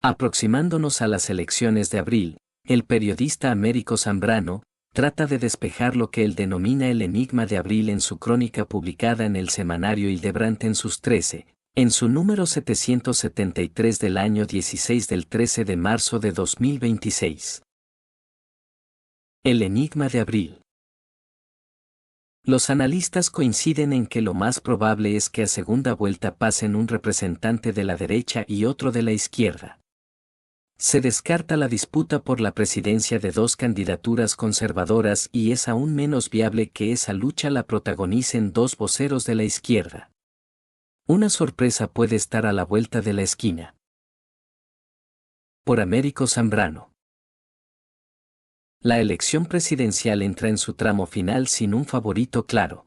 Aproximándonos a las elecciones de abril, el periodista Américo Zambrano trata de despejar lo que él denomina el enigma de abril en su crónica publicada en el semanario Hildebrand en sus 13, en su número 773 del año 16 del 13 de marzo de 2026. El enigma de abril. Los analistas coinciden en que lo más probable es que a segunda vuelta pasen un representante de la derecha y otro de la izquierda. Se descarta la disputa por la presidencia de dos candidaturas conservadoras y es aún menos viable que esa lucha la protagonicen dos voceros de la izquierda. Una sorpresa puede estar a la vuelta de la esquina. Por Américo Zambrano. La elección presidencial entra en su tramo final sin un favorito claro.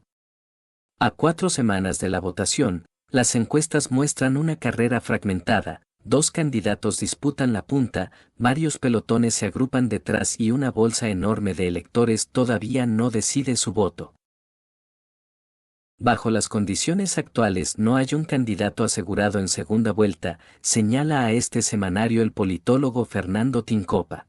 A 4 semanas de la votación, las encuestas muestran una carrera fragmentada. Dos candidatos disputan la punta, varios pelotones se agrupan detrás y una bolsa enorme de electores todavía no decide su voto. Bajo las condiciones actuales no hay un candidato asegurado en segunda vuelta, señala a este semanario el politólogo Fernando Tincopa.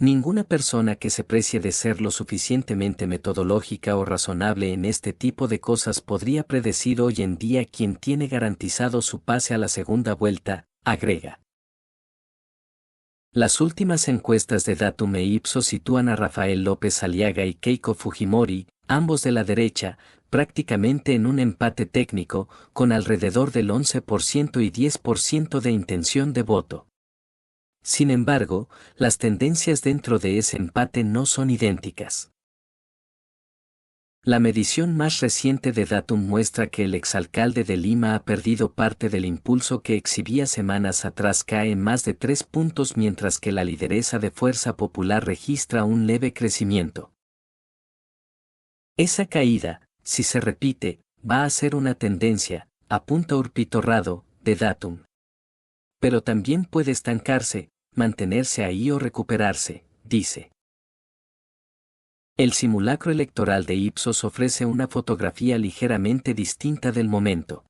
Ninguna persona que se precie de ser lo suficientemente metodológica o razonable en este tipo de cosas podría predecir hoy en día quién tiene garantizado su pase a la segunda vuelta, agrega. Las últimas encuestas de Datum e Ipsos sitúan a Rafael López Aliaga y Keiko Fujimori, ambos de la derecha, prácticamente en un empate técnico, con alrededor del 11% y 10% de intención de voto. Sin embargo, las tendencias dentro de ese empate no son idénticas. La medición más reciente de Datum muestra que el exalcalde de Lima ha perdido parte del impulso que exhibía semanas atrás, cae más de 3 puntos, mientras que la lideresa de Fuerza Popular registra un leve crecimiento. Esa caída, si se repite, va a ser una tendencia, apunta Urpi Torrado, de Datum. Pero también puede estancarse, mantenerse ahí o recuperarse, dice. El simulacro electoral de Ipsos ofrece una fotografía ligeramente distinta del momento.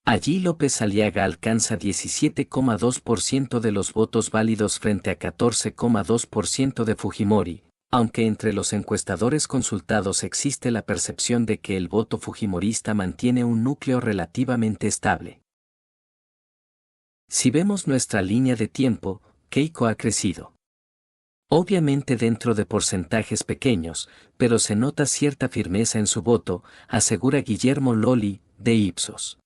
Allí López Aliaga alcanza 17,2% de los votos válidos frente a 14,2% de Fujimori, aunque entre los encuestadores consultados existe la percepción de que el voto fujimorista mantiene un núcleo relativamente estable. Si vemos nuestra línea de tiempo, Keiko ha crecido. Obviamente dentro de porcentajes pequeños, pero se nota cierta firmeza en su voto, asegura Guillermo Loli, de Ipsos.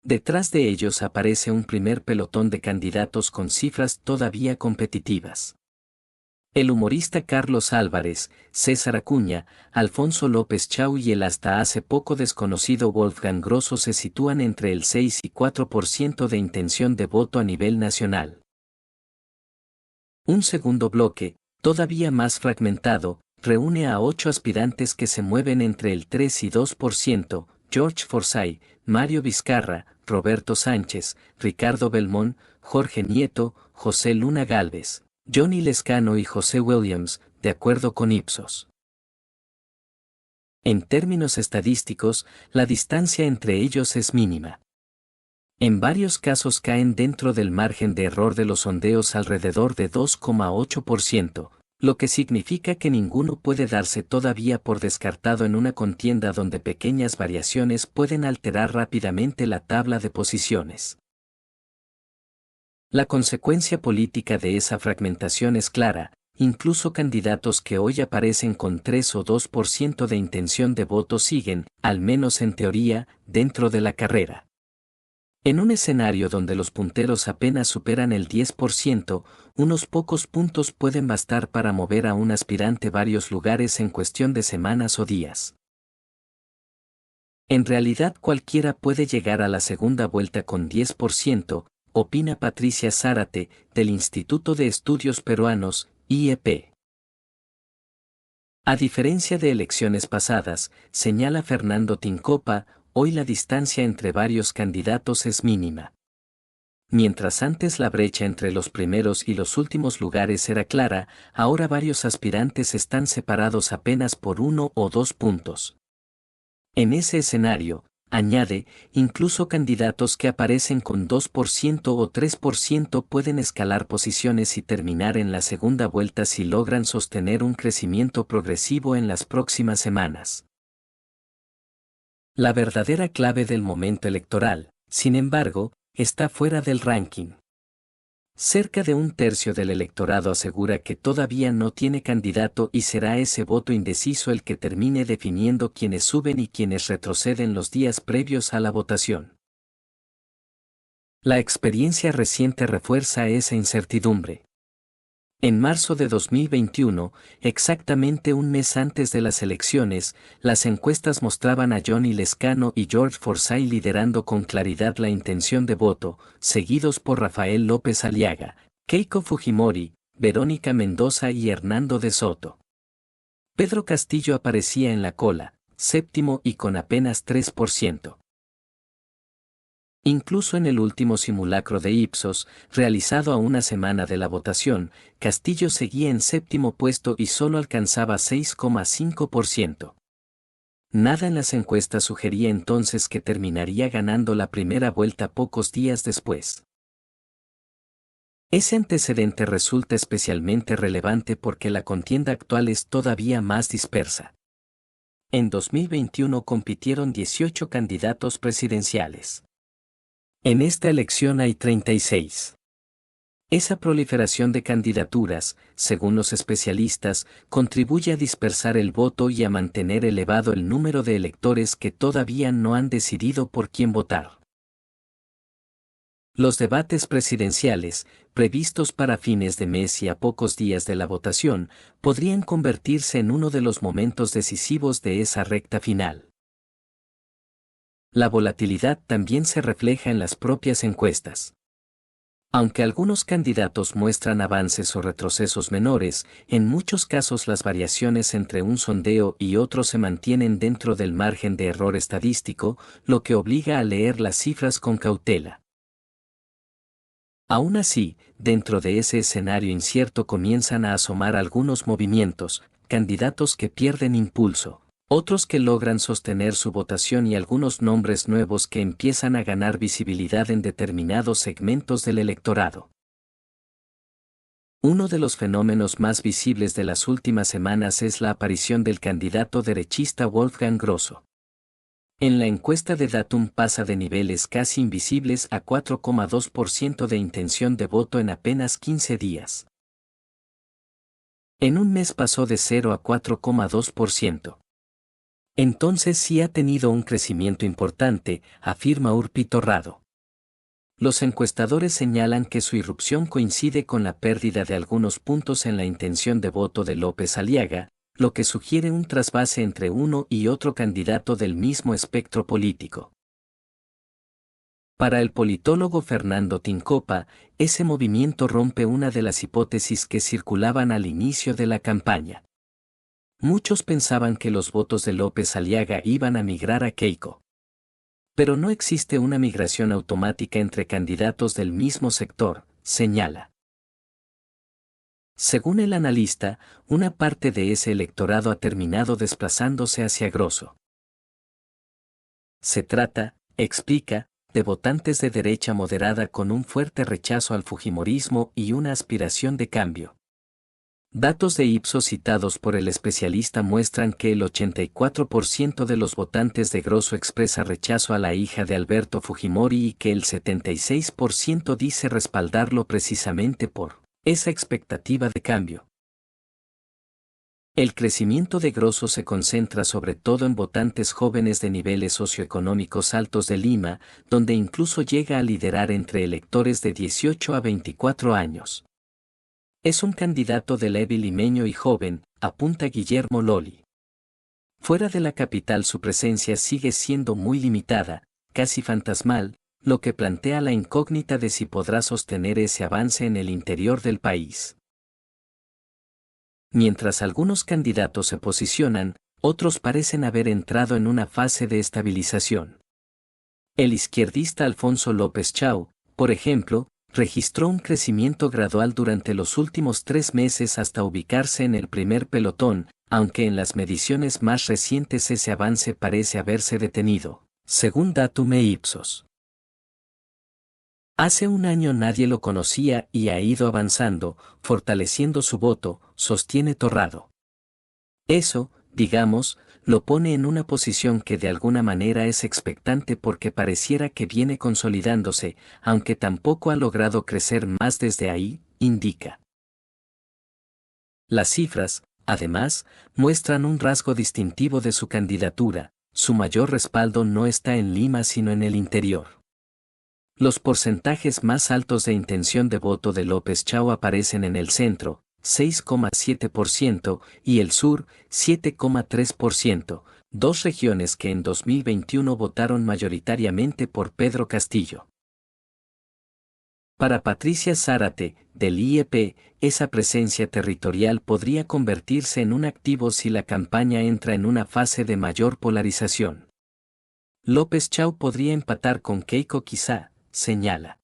Detrás de ellos aparece un primer pelotón de candidatos con cifras todavía competitivas. El humorista Carlos Álvarez, César Acuña, Alfonso López Chau y el hasta hace poco desconocido Wolfgang Grosso se sitúan entre el 6 y 4% de intención de voto a nivel nacional. Un segundo bloque, todavía más fragmentado, reúne a 8 aspirantes que se mueven entre el 3 y 2%, George Forsyth, Mario Vizcarra, Roberto Sánchez, Ricardo Belmont, Jorge Nieto, José Luna Gálvez, Johnny Lescano y José Williams, de acuerdo con Ipsos. En términos estadísticos, la distancia entre ellos es mínima. En varios casos caen dentro del margen de error de los sondeos alrededor de 2,8%, lo que significa que ninguno puede darse todavía por descartado en una contienda donde pequeñas variaciones pueden alterar rápidamente la tabla de posiciones. La consecuencia política de esa fragmentación es clara, incluso candidatos que hoy aparecen con 3 o 2% de intención de voto siguen, al menos en teoría, dentro de la carrera. En un escenario donde los punteros apenas superan el 10%, unos pocos puntos pueden bastar para mover a un aspirante varios lugares en cuestión de semanas o días. En realidad cualquiera puede llegar a la segunda vuelta con 10%, opina Patricia Zárate, del Instituto de Estudios Peruanos, IEP. A diferencia de elecciones pasadas, señala Fernando Tincopa, hoy la distancia entre varios candidatos es mínima. Mientras antes la brecha entre los primeros y los últimos lugares era clara, ahora varios aspirantes están separados apenas por 1 o 2 puntos. En ese escenario, Añade, incluso candidatos que aparecen con 2% o 3% pueden escalar posiciones y terminar en la segunda vuelta si logran sostener un crecimiento progresivo en las próximas semanas. La verdadera clave del momento electoral, sin embargo, está fuera del ranking. Cerca de un tercio del electorado asegura que todavía no tiene candidato y será ese voto indeciso el que termine definiendo quiénes suben y quiénes retroceden los días previos a la votación. La experiencia reciente refuerza esa incertidumbre. En marzo de 2021, exactamente un mes antes de las elecciones, las encuestas mostraban a Johnny Lescano y George Forsyth liderando con claridad la intención de voto, seguidos por Rafael López Aliaga, Keiko Fujimori, Verónica Mendoza y Hernando de Soto. Pedro Castillo aparecía en la cola, séptimo y con apenas 3%. Incluso en el último simulacro de Ipsos, realizado a una semana de la votación, Castillo seguía en séptimo puesto y solo alcanzaba 6,5%. Nada en las encuestas sugería entonces que terminaría ganando la primera vuelta pocos días después. Ese antecedente resulta especialmente relevante porque la contienda actual es todavía más dispersa. En 2021 compitieron 18 candidatos presidenciales. En esta elección hay 36. Esa proliferación de candidaturas, según los especialistas, contribuye a dispersar el voto y a mantener elevado el número de electores que todavía no han decidido por quién votar. Los debates presidenciales, previstos para fines de mes y a pocos días de la votación, podrían convertirse en uno de los momentos decisivos de esa recta final. La volatilidad también se refleja en las propias encuestas. Aunque algunos candidatos muestran avances o retrocesos menores, en muchos casos las variaciones entre un sondeo y otro se mantienen dentro del margen de error estadístico, lo que obliga a leer las cifras con cautela. Aún así, dentro de ese escenario incierto comienzan a asomar algunos movimientos, candidatos que pierden impulso, otros que logran sostener su votación y algunos nombres nuevos que empiezan a ganar visibilidad en determinados segmentos del electorado. Uno de los fenómenos más visibles de las últimas semanas es la aparición del candidato derechista Wolfgang Grosso. En la encuesta de Datum pasa de niveles casi invisibles a 4,2% de intención de voto en apenas 15 días. En un mes pasó de 0 a 4,2%. Entonces sí ha tenido un crecimiento importante, afirma Urpi Torrado. Los encuestadores señalan que su irrupción coincide con la pérdida de algunos puntos en la intención de voto de López Aliaga, lo que sugiere un trasvase entre uno y otro candidato del mismo espectro político. Para el politólogo Fernando Tincopa, ese movimiento rompe una de las hipótesis que circulaban al inicio de la campaña. Muchos pensaban que los votos de López Aliaga iban a migrar a Keiko. Pero no existe una migración automática entre candidatos del mismo sector, señala. Según el analista, una parte de ese electorado ha terminado desplazándose hacia Grosso. Se trata, explica, de votantes de derecha moderada con un fuerte rechazo al fujimorismo y una aspiración de cambio. Datos de Ipsos citados por el especialista muestran que el 84% de los votantes de Grosso expresa rechazo a la hija de Alberto Fujimori y que el 76% dice respaldarlo precisamente por esa expectativa de cambio. El crecimiento de Grosso se concentra sobre todo en votantes jóvenes de niveles socioeconómicos altos de Lima, donde incluso llega a liderar entre electores de 18 a 24 años. Es un candidato de leve limeño y joven, apunta Guillermo Loli. Fuera de la capital su presencia sigue siendo muy limitada, casi fantasmal, lo que plantea la incógnita de si podrá sostener ese avance en el interior del país. Mientras algunos candidatos se posicionan, otros parecen haber entrado en una fase de estabilización. El izquierdista Alfonso López Chau, por ejemplo, registró un crecimiento gradual durante los últimos 3 meses hasta ubicarse en el primer pelotón, aunque en las mediciones más recientes ese avance parece haberse detenido. según Datum e Ipsos. Hace un año nadie lo conocía y ha ido avanzando, fortaleciendo su voto, sostiene Torrado. Eso, digamos, lo pone en una posición que de alguna manera es expectante porque pareciera que viene consolidándose, aunque tampoco ha logrado crecer más desde ahí, indica. Las cifras, además, muestran un rasgo distintivo de su candidatura: su mayor respaldo no está en Lima sino en el interior. Los porcentajes más altos de intención de voto de López Chao aparecen en el centro, 6,7%, y el sur, 7,3%, dos regiones que en 2021 votaron mayoritariamente por Pedro Castillo. Para Patricia Zárate, del IEP, esa presencia territorial podría convertirse en un activo si la campaña entra en una fase de mayor polarización. López Chao podría empatar con Keiko quizá, señala.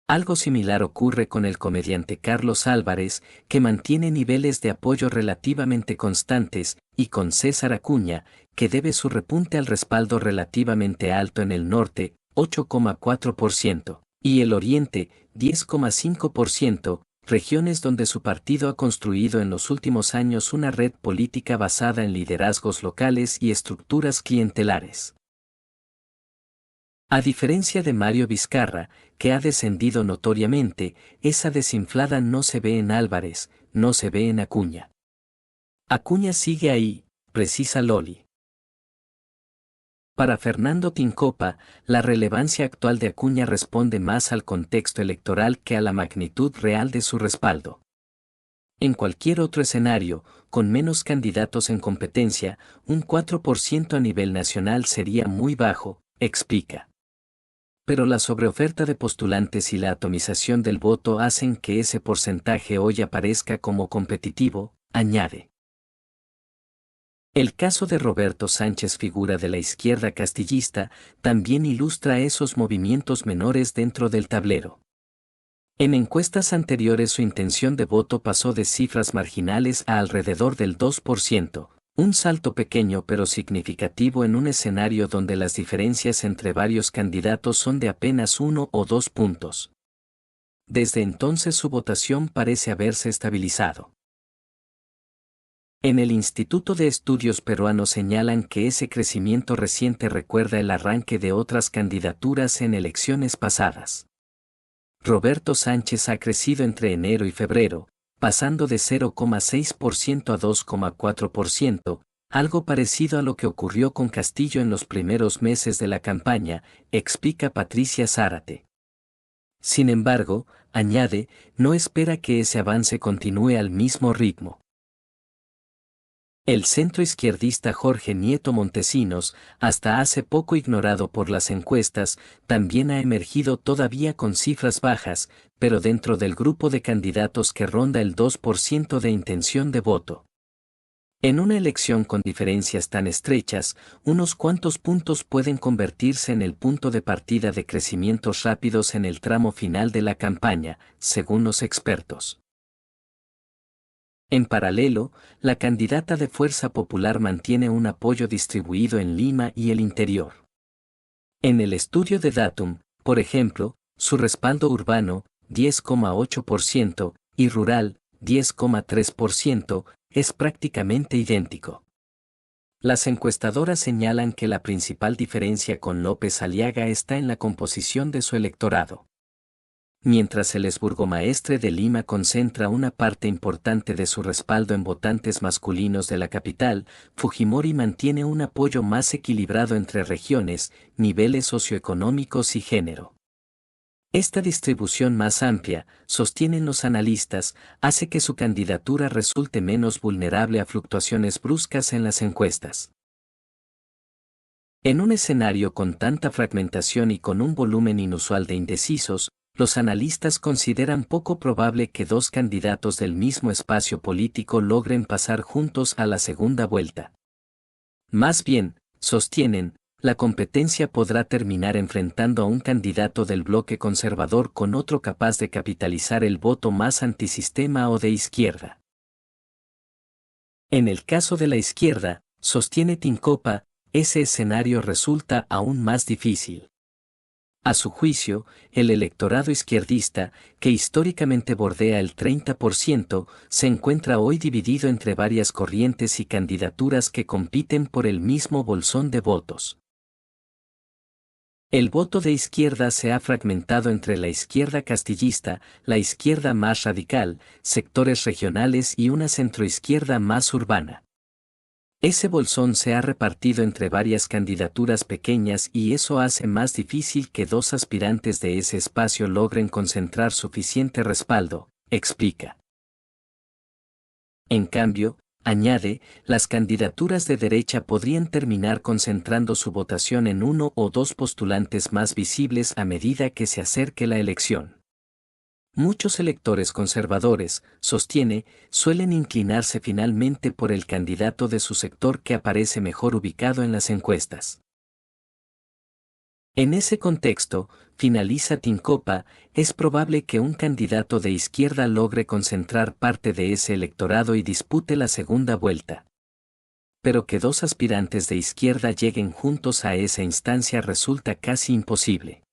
Algo similar ocurre con el comediante Carlos Álvarez, que mantiene niveles de apoyo relativamente constantes, y con César Acuña, que debe su repunte al respaldo relativamente alto en el norte, 8,4%, y el oriente, 10,5%, regiones donde su partido ha construido en los últimos años una red política basada en liderazgos locales y estructuras clientelares. A diferencia de Mario Vizcarra, que ha descendido notoriamente, esa desinflada no se ve en Álvarez, no se ve en Acuña. Acuña sigue ahí, precisa Loli. Para Fernando Tincopa, la relevancia actual de Acuña responde más al contexto electoral que a la magnitud real de su respaldo. En cualquier otro escenario, con menos candidatos en competencia, un 4% a nivel nacional sería muy bajo, explica. Pero la sobreoferta de postulantes y la atomización del voto hacen que ese porcentaje hoy aparezca como competitivo, añade. El caso de Roberto Sánchez, figura de la izquierda castillista, también ilustra esos movimientos menores dentro del tablero. En encuestas anteriores su intención de voto pasó de cifras marginales a alrededor del 2%. Un salto pequeño pero significativo en un escenario donde las diferencias entre varios candidatos son de apenas 1 o 2 puntos. Desde entonces su votación parece haberse estabilizado. En el Instituto de Estudios Peruanos señalan que ese crecimiento reciente recuerda el arranque de otras candidaturas en elecciones pasadas. Roberto Sánchez ha crecido entre enero y febrero, pasando de 0,6% a 2,4%, algo parecido a lo que ocurrió con Castillo en los primeros meses de la campaña, explica Patricia Zárate. Sin embargo, añade, no espera que ese avance continúe al mismo ritmo. El centroizquierdista Jorge Nieto Montesinos, hasta hace poco ignorado por las encuestas, también ha emergido todavía con cifras bajas, pero dentro del grupo de candidatos que ronda el 2% de intención de voto. En una elección con diferencias tan estrechas, unos cuantos puntos pueden convertirse en el punto de partida de crecimientos rápidos en el tramo final de la campaña, según los expertos. En paralelo, la candidata de Fuerza Popular mantiene un apoyo distribuido en Lima y el interior. En el estudio de Datum, por ejemplo, su respaldo urbano, 10,8%, y rural, 10,3%, es prácticamente idéntico. Las encuestadoras señalan que la principal diferencia con López Aliaga está en la composición de su electorado. Mientras el exburgomaestre de Lima concentra una parte importante de su respaldo en votantes masculinos de la capital, Fujimori mantiene un apoyo más equilibrado entre regiones, niveles socioeconómicos y género. Esta distribución más amplia, sostienen los analistas, hace que su candidatura resulte menos vulnerable a fluctuaciones bruscas en las encuestas. En un escenario con tanta fragmentación y con un volumen inusual de indecisos, los analistas consideran poco probable que dos candidatos del mismo espacio político logren pasar juntos a la segunda vuelta. Más bien, sostienen, la competencia podrá terminar enfrentando a un candidato del bloque conservador con otro capaz de capitalizar el voto más antisistema o de izquierda. En el caso de la izquierda, sostiene Tincopa, ese escenario resulta aún más difícil. A su juicio, el electorado izquierdista, que históricamente bordea el 30%, se encuentra hoy dividido entre varias corrientes y candidaturas que compiten por el mismo bolsón de votos. El voto de izquierda se ha fragmentado entre la izquierda castillista, la izquierda más radical, sectores regionales y una centroizquierda más urbana. Ese bolsón se ha repartido entre varias candidaturas pequeñas y eso hace más difícil que dos aspirantes de ese espacio logren concentrar suficiente respaldo, explica. En cambio, añade, las candidaturas de derecha podrían terminar concentrando su votación en uno o dos postulantes más visibles a medida que se acerque la elección. Muchos electores conservadores, sostiene, suelen inclinarse finalmente por el candidato de su sector que aparece mejor ubicado en las encuestas. En ese contexto, finaliza Tincopa, es probable que un candidato de izquierda logre concentrar parte de ese electorado y dispute la segunda vuelta. Pero que dos aspirantes de izquierda lleguen juntos a esa instancia resulta casi imposible.